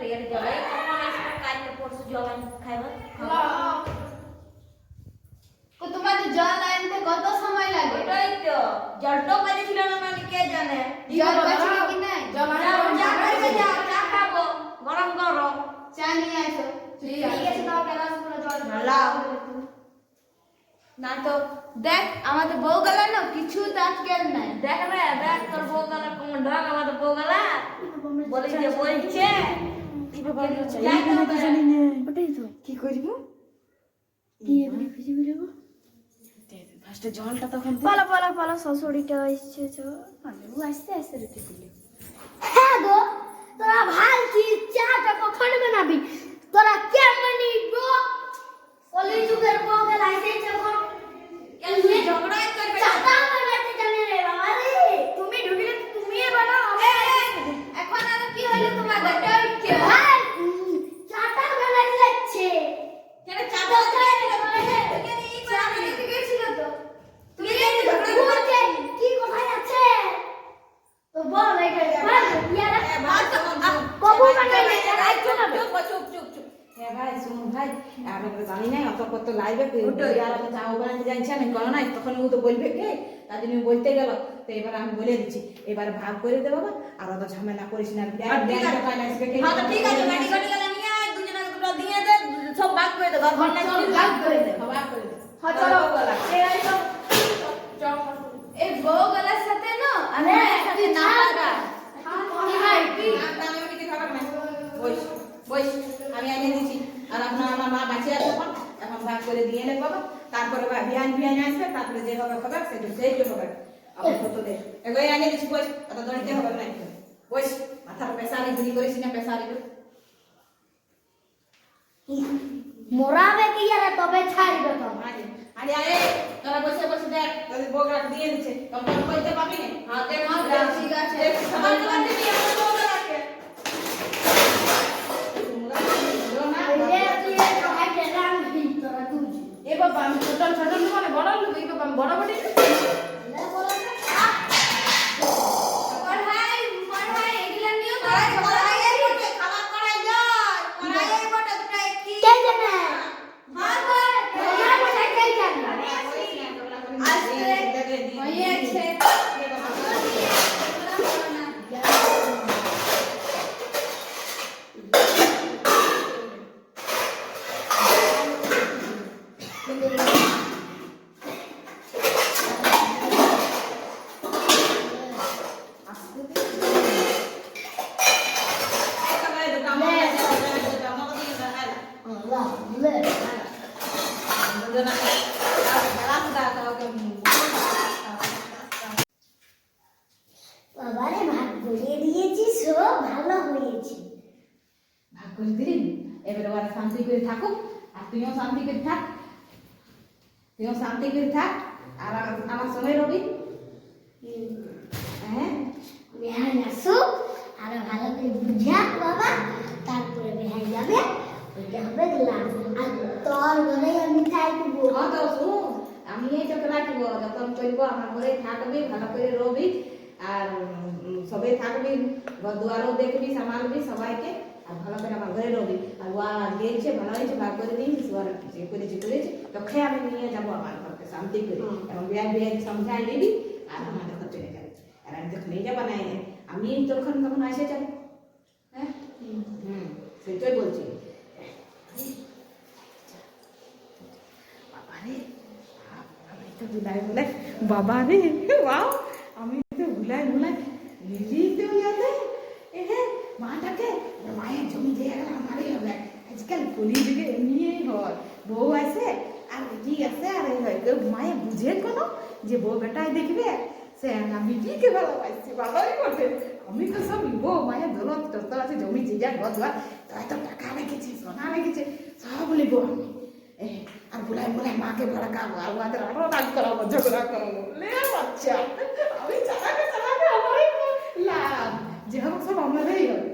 এর জলে কখন আসবে কালকে পরশু জল খাইবা তো তোমাদের জল আনতে কত সময় লাগে? ওটাই তো জলটো করেছিল না মানে কে জানে জল বাঁচবে কি নাই? জল চা খাবো গরম গরম চা নিয়ে আসো। ঠিক আছে নাও গ্লাস করে জল নাও না তো দেখ আমাদের বউ গলা না কিছু দাঁত গেল নাই। দেখ রে দেখ তোর বউ গলা কোন ঢং আমাদের বউ গলা বলে যে বলছে এই বাবা চাই না তো জানি না ওটাই তো কি করব কি এবারে খুঁজে বেরোবো ফার্স্টে জলটা তখন পালা পালা পালা শাশুড়িটা এসছে তো ও আস্তে আস্তে রেখে দিল হ্যাঁ গো তোরা ভালছি চাটা কখন বানাবি তোরা কেমন গো কলিযুগের বউকে লাইসে যখন এমনি ঝগড়া করবে চাটা বানাতে জানে রে বাবা রে তুমি ঢুকলে তুমি বানাও এখন আর কি হলো তোমাদের? ভাই চাটা বানাতে যাচ্ছে কেন চাটা করে চা বানাতে গেছিল তো। তুমি এই ঝগড়া বলছে কি কোথায় আছে তো বল এটা ইয়ারা কবু বানাইলে রাইছো না চুপ চুপ চুপ হ্যাঁ ভাই শুনুন ভাই আমি তো জানি না অত কত লাইবে আর আমি চাও বানাতে জানছি আমি করো না তখন ও তো বলবে কে তার জন্য বলতে গেল তো এবার আমি বলে দিচ্ছি এবারে ভাগ করে দে বাবা আর অত ঝামেলা করিস না ঠিক আছে গাড়ি গাড়ি গেলে নিয়ে আয় দুজনে দুটো দিয়ে দে সব ভাগ করে দে ঘর না ভাগ করে দে ভাগ করে দে হ্যাঁ চলো এই সব এই বউ গলার সাথে না আমি একসাথে না লাগা। কি ভাই কি আমি এনে দিচ্ছি আর আপনার আমার মা বাঁচিয়ে আছে এখন ভাগ করে দিয়ে এলে বাবা তারপরে বিয়ান বিয়ান আসবে তারপরে যে হবে খবর সেই যে হবে আমার কত দে এগোই এনে দিচ্ছি বস অত দড়িতে হবে না বস মাথার পেশারি গুলি করিস না পেশারি মোরাবে কি ইয়ারা তবে ছাড়বে তো আরে আরে তোরা বসে বসে দেখ তোদের বগরা দিয়ে দিচ্ছে তখন বলতে পাবি না হ্যাঁ দেখ ঠিক আছে সবার সবার দিবি আমার বগরা রাখে এ বাবা আমি ছোট ছোট নেব না বড় নেব এই বাবা আমি বড় বড় নেব ভাই এগুলা নিও তো খাবার করাই যায় কড়াইয়ের বড় দুটো কি কে জানে ভাই ভাই মোরা বসে কে জানে হয়েছে বাবারে ভাগ করে দিয়েছিস ও ভালো হয়েছে ভাগ করে দিলেন এবারে ওরা শান্তি করে থাকুক আর তুইও শান্তি করে থাক তুইও শান্তি করে থাক আর আমার সঙ্গে রবি হ্যাঁ বেহাই আসুক আর ভালো করে বুঝাক বাবা তারপরে বেহাই যাবে ওইটা হবে গ্লাস আর তোর ঘরে আমি থাকবো হ্যাঁ তো শুন আমি এই তোকে রাখবো যখন চলবো আমার ঘরে থাকবি ভালো করে রবি আর সবাই থাকবি ঘর দুয়ারও দেখবি সামালবি সবাইকে আর ভালো করে আমার ঘরে রবি আর ও দিয়েছে ভালো হয়েছে ভাগ করে দিয়েছিস ওর যে করেছে তোকে আমি নিয়ে যাবো আমার ঘরকে শান্তি করে এবং বিয়ে সমঝাই নিবি আর আমাদের ঘর চলে যাবে আর আমি যখন নিয়ে যাবো না আমি তখন তখন আসে যাবো হ্যাঁ সেটাই বলছি বাবারে আমি তো ভুলাই ভুলাই বাবারে বাও আমি তো ভুলাই ভুলাই নিজেই তো ইয়াতে মাটাকে মায়ের জমি দিয়ে গেল আমারই হবে আজকাল কলি যুগে এমনিই হয় বউ আছে আর বেটি আছে আর মায়ে বুঝে কোনো যে বউ বেটাই দেখবে সে আমি ঠিকই ভালোবাসছি ভালোই বটে আমি তো সব বউ মায়ের দৌলত টত আছে জমি যে যা ঘর দুয়ার তো টাকা রেখেছে সোনা রেখেছে সব লিখবো আমি আর বুলাই বুলাই মাকে ভড়কাবো আর ওদের আরো রাগ করাবো ঝগড়া করাবো লে বাচ্চা আমি চালাকে আমারই লাভ যে হোক সব আমারই হবে